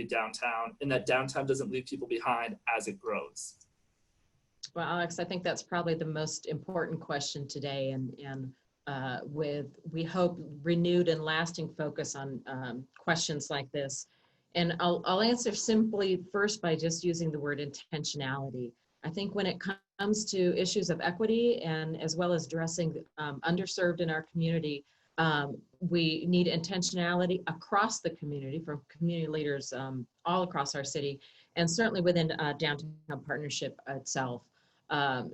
downtown and that downtown doesn't leave people behind as it grows? Well, Alex, I think that's probably the most important question today, and with, we hope, renewed and lasting focus on questions like this. And I'll answer simply first by just using the word intentionality. I think when it comes to issues of equity and as well as addressing underserved in our community, we need intentionality across the community from community leaders all across our city, and certainly within Downtown Partnership itself.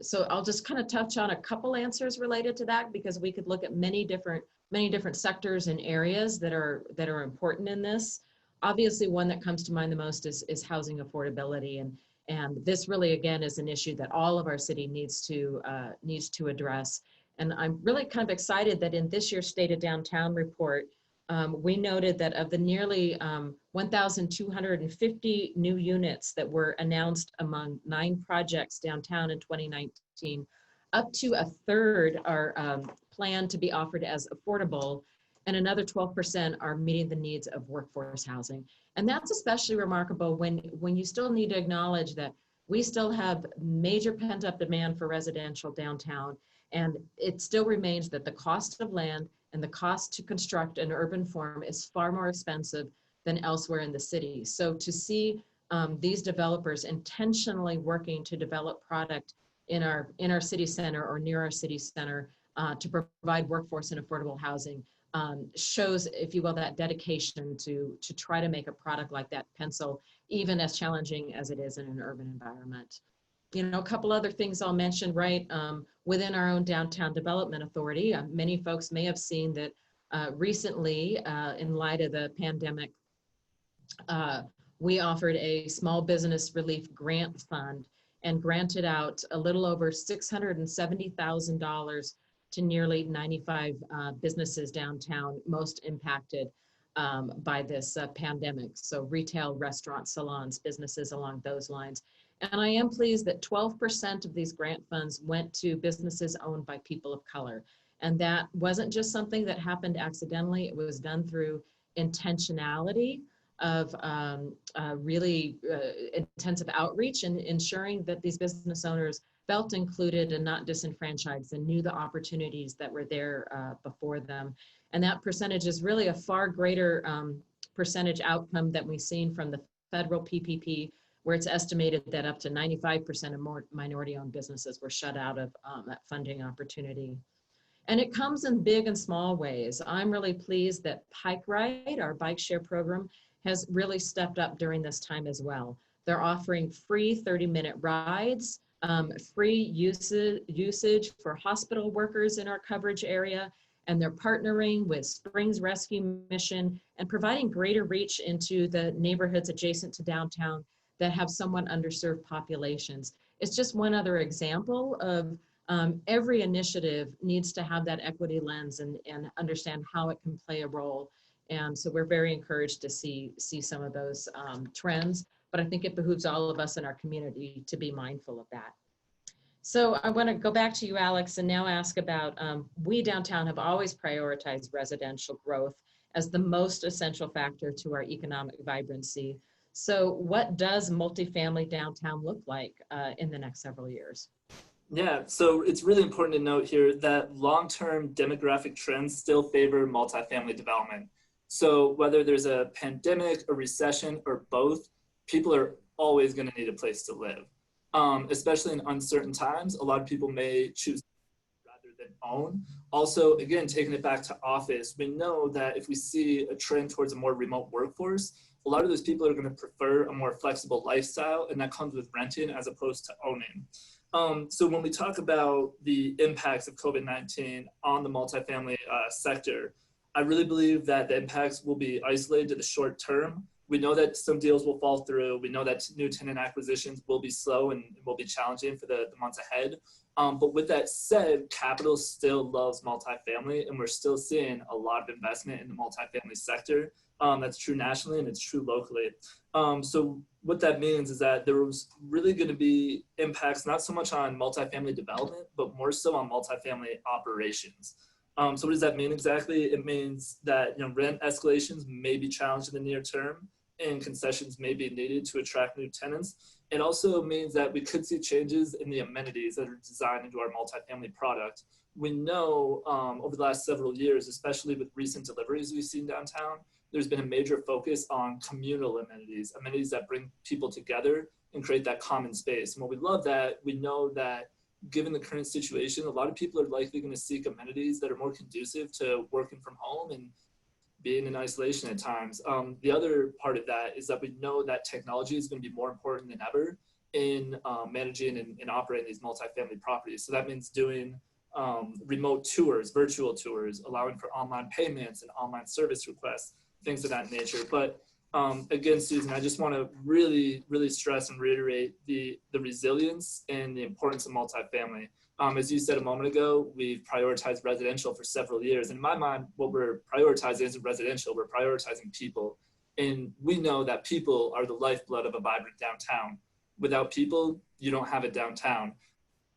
So I'll just kind of touch on a couple answers related to that, because we could look at many different sectors and areas that are important in this. Obviously, one that comes to mind the most is housing affordability, and this really, again, is an issue that all of our city needs to address. And I'm really kind of excited that in this year's State of Downtown report, we noted that of the nearly 1,250 new units that were announced among 9 projects downtown in 2019, up to a third are planned to be offered as affordable, and another 12% are meeting the needs of workforce housing. And that's especially remarkable when you still need to acknowledge that we still have major pent-up demand for residential downtown, and it still remains that the cost of land and the cost to construct an urban form is far more expensive than elsewhere in the city. So to see these developers intentionally working to develop product in our city center or near our city center to provide workforce and affordable housing shows, if you will, that dedication to try to make a product like that pencil, even as challenging as it is in an urban environment. You know, a couple other things I'll mention, right? Within our own Downtown Development Authority, many folks may have seen that recently, in light of the pandemic, we offered a small business relief grant fund and granted out a little over $670,000 to nearly 95 businesses downtown most impacted by this pandemic. So retail, restaurants, salons, businesses along those lines. And I am pleased that 12% of these grant funds went to businesses owned by people of color. And that wasn't just something that happened accidentally, it was done through intentionality of really intensive outreach and ensuring that these business owners felt included and not disenfranchised and knew the opportunities that were there before them. And that percentage is really a far greater percentage outcome that we've seen from the federal PPP, where it's estimated that up to 95% of more minority-owned businesses were shut out of that funding opportunity. And it comes in big and small ways. I'm really pleased that Pike Ride, our bike share program, has really stepped up during this time as well. They're offering free 30-minute rides, free usage for hospital workers in our coverage area, and they're partnering with Springs Rescue Mission and providing greater reach into the neighborhoods adjacent to downtown that have somewhat underserved populations. It's just one other example of every initiative needs to have that equity lens and understand how it can play a role. And so we're very encouraged to see some of those trends, but I think it behooves all of us in our community to be mindful of that. So I want to go back to you, Alex, and now ask about, we downtown have always prioritized residential growth as the most essential factor to our economic vibrancy. So what does multifamily downtown look like in the next several years? Yeah, so it's really important to note here that long-term demographic trends still favor multifamily development. So whether there's a pandemic, a recession, or both, people are always going to need a place to live. Especially in uncertain times, a lot of people may choose rather than own. Also, again, taking it back to office, we know that if we see a trend towards a more remote workforce, a lot of those people are going to prefer a more flexible lifestyle, and that comes with renting as opposed to owning. So when we talk about the impacts of COVID-19 on the multifamily sector, I really believe that the impacts will be isolated to the short term. We know that some deals will fall through. We know that new tenant acquisitions will be slow and will be challenging for the months ahead. But with that said, capital still loves multifamily, and we're still seeing a lot of investment in the multifamily sector. That's true nationally and it's true locally. So what that means is that there was really going to be impacts not so much on multifamily development, but more so on multifamily operations. So what does that mean exactly? It means that rent escalations may be challenged in the near term, and concessions may be needed to attract new tenants. It also means that we could see changes in the amenities that are designed into our multifamily product. We know over the last several years, especially with recent deliveries we've seen downtown, there's been a major focus on communal amenities, amenities that bring people together and create that common space. And while we love that, we know that given the current situation, a lot of people are likely going to seek amenities that are more conducive to working from home and being in isolation at times. The other part of that is that we know that technology is going to be more important than ever in managing and operating these multifamily properties. So that means doing remote tours, virtual tours, allowing for online payments and online service requests, things of that nature. But again, Susan, I just want to really, really stress and reiterate the resilience and the importance of multifamily. As you said a moment ago, we've prioritized residential for several years. And in my mind, what we're prioritizing isn't residential, we're prioritizing people. And we know that people are the lifeblood of a vibrant downtown. Without people, you don't have a downtown.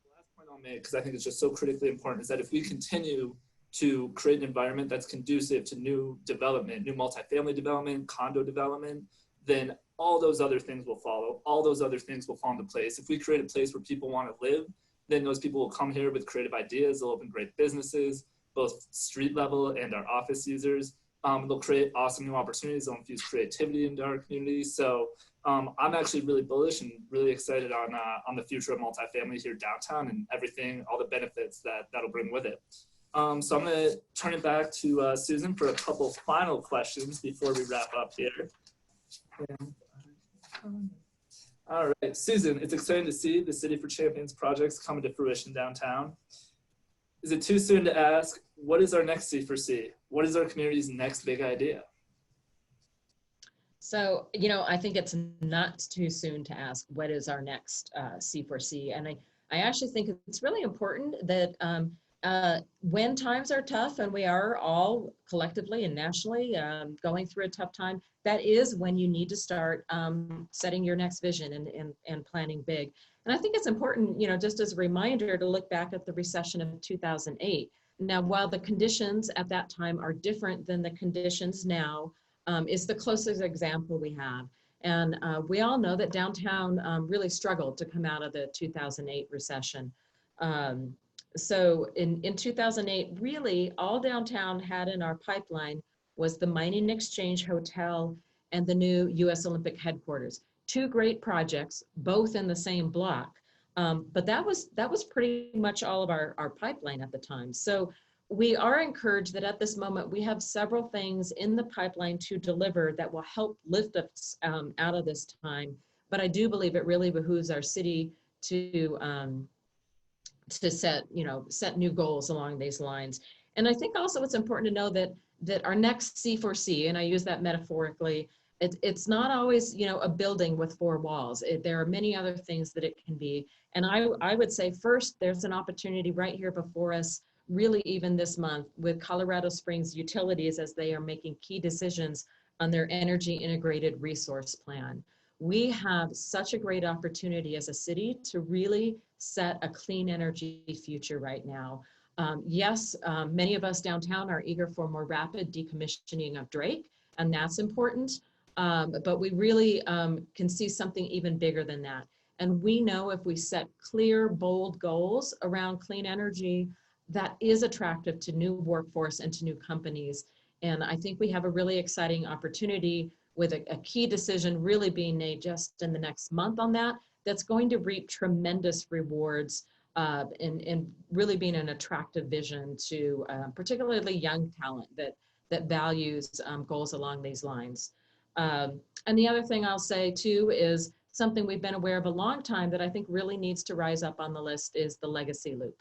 The last point I'll make, because I think it's just so critically important, is that if we continue to create an environment that's conducive to new development, new multifamily development, condo development, then all those other things will follow. All those other things will fall into place. If we create a place where people want to live, then those people will come here with creative ideas. They'll open great businesses, both street level and our office users. They'll create awesome new opportunities. They'll infuse creativity into our community. So I'm actually really bullish and really excited on the future of multifamily here downtown and everything, all the benefits that'll bring with it. So I'm going to turn it back to Susan for a couple final questions before we wrap up here. All right, Susan, it's exciting to see the City for Champions projects coming to fruition downtown. Is it too soon to ask, what is our next C4C? What is our community's next big idea? So, you know, I think it's not too soon to ask, what is our next C4C? And I actually think it's really important that when times are tough, and we are all collectively and nationally going through a tough time, that is when you need to start setting your next vision and planning big. And I think it's important, you know, just as a reminder, to look back at the recession of 2008. Now, while the conditions at that time are different than the conditions now, is the closest example we have. And we all know that downtown really struggled to come out of the 2008 recession. So in 2008, really all downtown had in our pipeline was the Mining Exchange Hotel and the new U.S. Olympic headquarters. Two great projects, both in the same block. But that was pretty much all of our pipeline at the time. So we are encouraged that at this moment, we have several things in the pipeline to deliver that will help lift us out of this time. But I do believe it really behooves our city to set new goals along these lines. And I think also it's important to know that our next C4C, and I use that metaphorically, it's not always, you know, a building with four walls. There are many other things that it can be. And I would say first, there's an opportunity right here before us, really even this month, with Colorado Springs Utilities as they are making key decisions on their energy integrated resource plan. We have such a great opportunity as a city to really set a clean energy future right now. Yes, many of us downtown are eager for more rapid decommissioning of Drake, and that's important. But we really can see something even bigger than that. And we know if we set clear, bold goals around clean energy, that is attractive to new workforce and to new companies. And I think we have a really exciting opportunity with a key decision really being made just in the next month on that, that's going to reap tremendous rewards and really being an attractive vision to particularly young talent that values goals along these lines. And the other thing I'll say too is something we've been aware of a long time that I think really needs to rise up on the list is the Legacy Loop.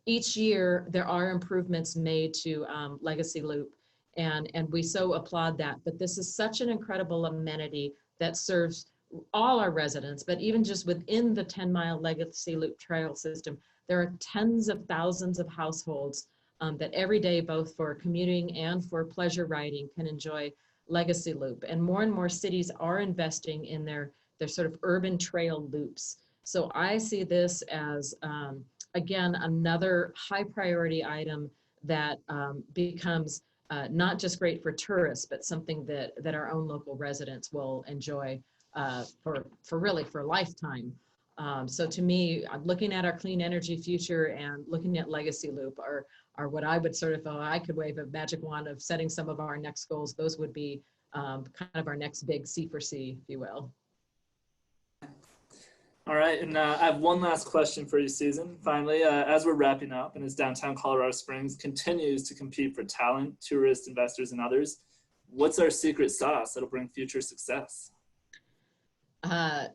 Each year there are improvements made to Legacy Loop, and we so applaud that. But this is such an incredible amenity that serves all our residents, but even just within the 10-mile Legacy Loop trail system, there are tens of thousands of households that every day, both for commuting and for pleasure riding, can enjoy Legacy Loop. And more cities are investing in their sort of urban trail loops. So I see this as, again, another high priority item that becomes not just great for tourists, but something that our own local residents will enjoy for a lifetime. So to me, looking at our clean energy future and looking at Legacy Loop are what I would sort of, I could wave a magic wand of setting some of our next goals. Those would be kind of our next big C4C, if you will. All right, and I have one last question for you, Susan. Finally, as we're wrapping up and as downtown Colorado Springs continues to compete for talent, tourists, investors, and others, what's our secret sauce that'll bring future success? I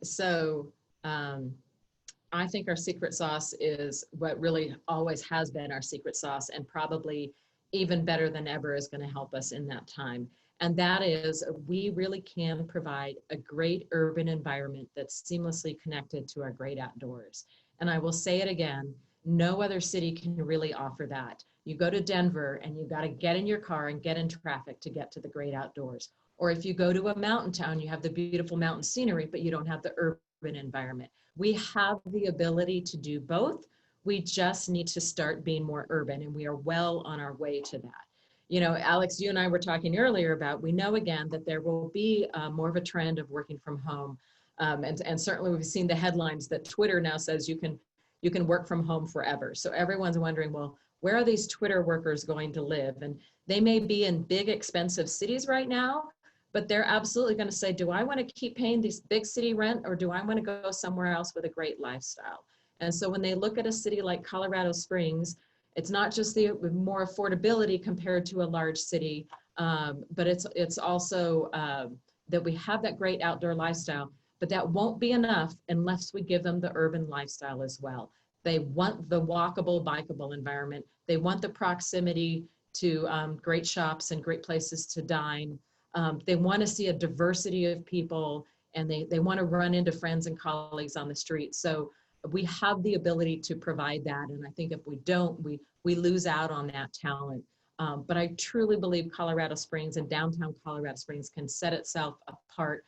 think our secret sauce is what really always has been our secret sauce, and probably even better than ever is going to help us in that time. And that is, we really can provide a great urban environment that's seamlessly connected to our great outdoors. And I will say it again, No other city can really offer that. You go to Denver and you got to get in your car and get in traffic to get to the great outdoors. Or if you go to a mountain town, you have the beautiful mountain scenery, but you don't have the urban environment. We have the ability to do both. We just need to start being more urban, and we are well on our way to that. You know, Alex, you and I were talking earlier about, we know again that there will be more of a trend of working from home. And certainly we've seen the headlines that Twitter now says you can work from home forever. So everyone's wondering, well, where are these Twitter workers going to live? And they may be in big, expensive cities right now, but they're absolutely going to say, do I want to keep paying this big city rent, or do I want to go somewhere else with a great lifestyle? And so when they look at a city like Colorado Springs, it's not just the more affordability compared to a large city, but it's also that we have that great outdoor lifestyle, but that won't be enough unless we give them the urban lifestyle as well. They want the walkable, bikeable environment. They want the proximity to great shops and great places to dine. They want to see a diversity of people, and they want to run into friends and colleagues on the street. So we have the ability to provide that. And I think if we don't, we lose out on that talent. But I truly believe Colorado Springs and downtown Colorado Springs can set itself apart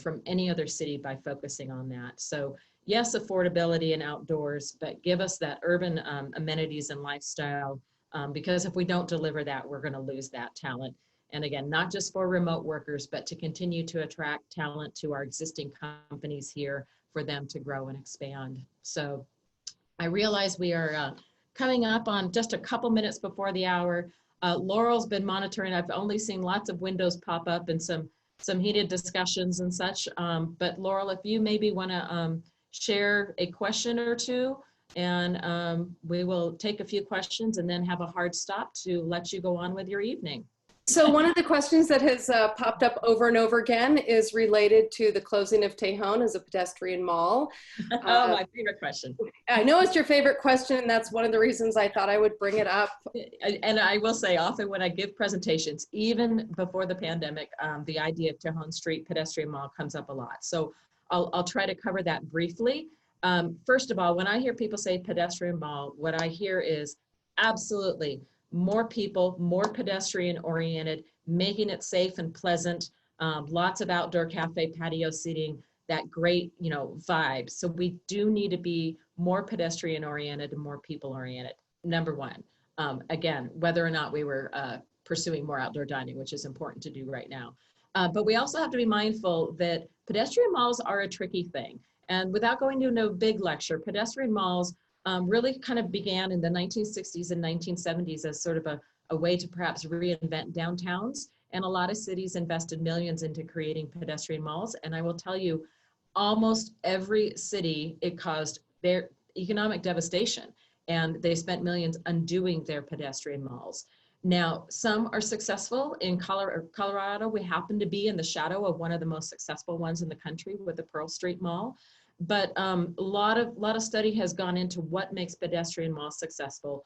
from any other city by focusing on that. So yes, affordability and outdoors, but give us that urban amenities and lifestyle, because if we don't deliver that, we're going to lose that talent. And again, not just for remote workers, but to continue to attract talent to our existing companies here for them to grow and expand. So I realize we are coming up on just a couple minutes before the hour. Laurel's been monitoring. I've only seen lots of windows pop up and some heated discussions and such. But Laurel, if you maybe want to share a question or two, and we will take a few questions and then have a hard stop to let you go on with your evening. So one of the questions that has popped up over and over again is related to the closing of Tejon as a pedestrian mall. Oh, my favorite question. I know it's your favorite question, and that's one of the reasons I thought I would bring it up. And I will say, often when I give presentations, even before the pandemic, the idea of Tejon Street pedestrian mall comes up a lot. So I'll try to cover that briefly. First of all, when I hear people say pedestrian mall, what I hear is absolutely more people, more pedestrian oriented, making it safe and pleasant, lots of outdoor cafe patio seating, that great, vibe. So we do need to be more pedestrian oriented and more people oriented, number one. Again, whether or not we were pursuing more outdoor dining, which is important to do right now. But we also have to be mindful that pedestrian malls are a tricky thing. And without going to no big lecture, pedestrian malls really kind of began in the 1960s and 1970s as sort of a way to perhaps reinvent downtowns. And a lot of cities invested millions into creating pedestrian malls. And I will tell you, almost every city, it caused their economic devastation. And they spent millions undoing their pedestrian malls. Now, some are successful. In Colorado, we happen to be in the shadow of one of the most successful ones in the country with the Pearl Street Mall. But a lot of study has gone into what makes pedestrian malls successful.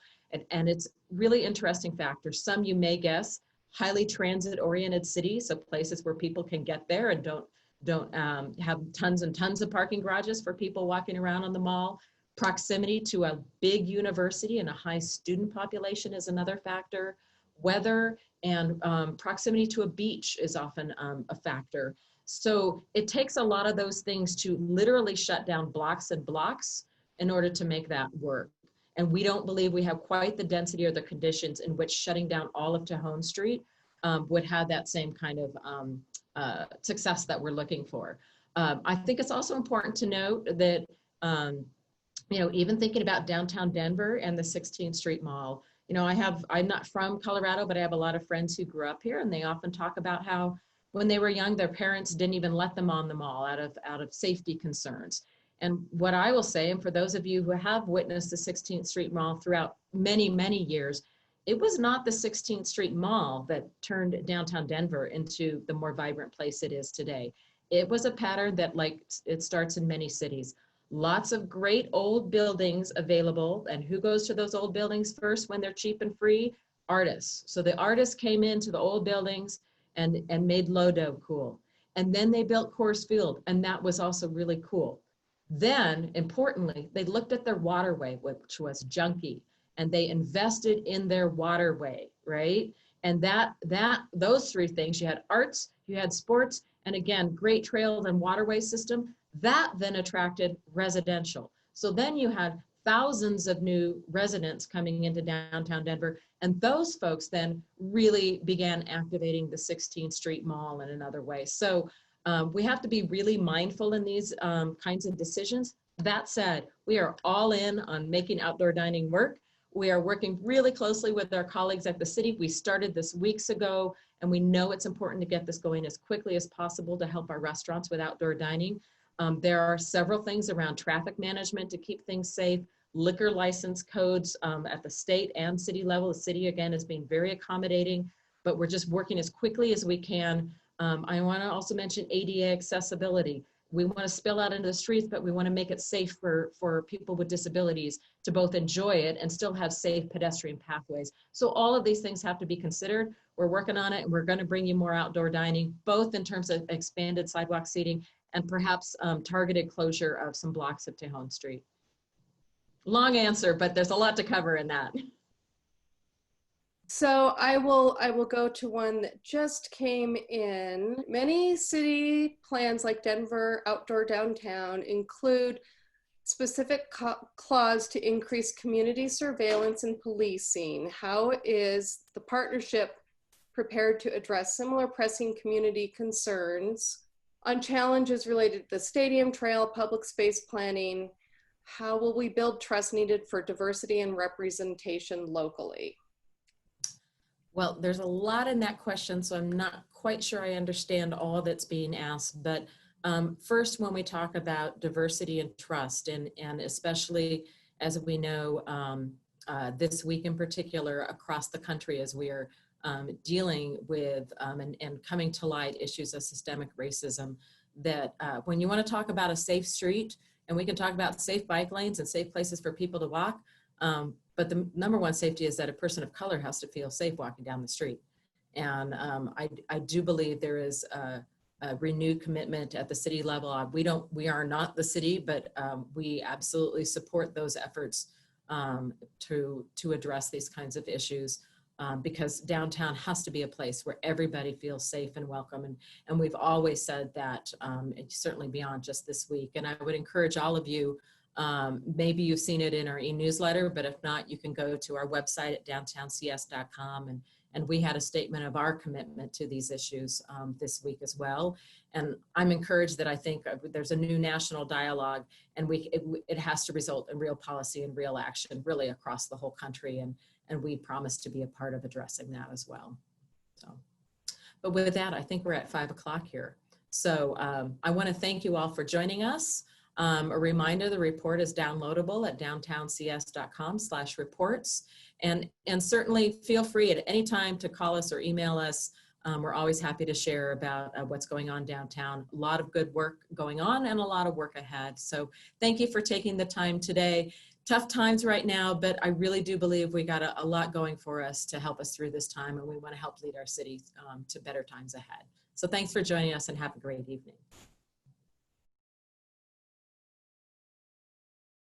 And it's really interesting factors. Some you may guess, highly transit-oriented cities, so places where people can get there and don't have tons and tons of parking garages for people walking around on the mall. Proximity to a big university and a high student population is another factor. Weather and proximity to a beach is often a factor. So it takes a lot of those things to literally shut down blocks and blocks in order to make that work. And we don't believe we have quite the density or the conditions in which shutting down all of Tejon Street would have that same kind of success that we're looking for. I think it's also important to note that, even thinking about downtown Denver and the 16th Street Mall, I'm not from Colorado, but I have a lot of friends who grew up here, and they often talk about how when they were young, their parents didn't even let them on the mall out of safety concerns. And what I will say, and for those of you who have witnessed the 16th Street Mall throughout many, many years, it was not the 16th Street Mall that turned downtown Denver into the more vibrant place it is today. It was a pattern that, like it starts in many cities. Lots of great old buildings available. And who goes to those old buildings first when they're cheap and free? Artists. So the artists came into the old buildings and made Lodo cool. And then they built Coors Field, and that was also really cool. Then, importantly, they looked at their waterway, which was junky, and they invested in their waterway, right? And those three things, you had arts, you had sports, and again, great trails and waterway system, that then attracted residential. So then you had thousands of new residents coming into downtown Denver, and those folks then really began activating the 16th Street Mall in another way. So we have to be really mindful in these kinds of decisions. That said, we are all in on making outdoor dining work. We are working really closely with our colleagues at the city. We started this weeks ago, and we know it's important to get this going as quickly as possible to help our restaurants with outdoor dining. There are several things around traffic management to keep things safe, liquor license codes at the state and city level. The city, again, is being very accommodating, but we're just working as quickly as we can. I want to also mention ADA accessibility. We want to spill out into the streets, but we want to make it safe for people with disabilities to both enjoy it and still have safe pedestrian pathways. So all of these things have to be considered. We're working on it, and we're going to bring you more outdoor dining, both in terms of expanded sidewalk seating and perhaps targeted closure of some blocks of Tejon Street. Long answer, but there's a lot to cover in that. So I will go to one that just came in. Many city plans like Denver Outdoor Downtown include specific clause to increase community surveillance and policing. How is the partnership prepared to address similar pressing community concerns on challenges related to the stadium, trail, public space planning? How will we build trust needed for diversity and representation locally? Well, there's a lot in that question, so I'm not quite sure I understand all that's being asked. But first, when we talk about diversity and trust, and especially as we know this week in particular across the country, as we are dealing with and coming to light issues of systemic racism, that when you want to talk about a safe street, and we can talk about safe bike lanes and safe places for people to walk, but the number one safety is that a person of color has to feel safe walking down the street. And I do believe there is a renewed commitment at the city level. We are not the city, but we absolutely support those efforts to address these kinds of issues because downtown has to be a place where everybody feels safe and welcome. And we've always said that, certainly beyond just this week. And I would encourage all of you, maybe you've seen it in our e-newsletter, but if not, you can go to our website at downtowncs.com, and we had a statement of our commitment to these issues this week as well. And I'm encouraged that I think there's a new national dialogue, and it has to result in real policy and real action really across the whole country, and we promise to be a part of addressing that as well. So, but with that, I think we're at 5 o'clock here. So I want to thank you all for joining us. A reminder, the report is downloadable at downtowncs.com/reports. And certainly feel free at any time to call us or email us. We're always happy to share about what's going on downtown. A lot of good work going on and a lot of work ahead. So thank you for taking the time today. Tough times right now, but I really do believe we got a lot going for us to help us through this time, and we want to help lead our city to better times ahead. So thanks for joining us, and have a great evening.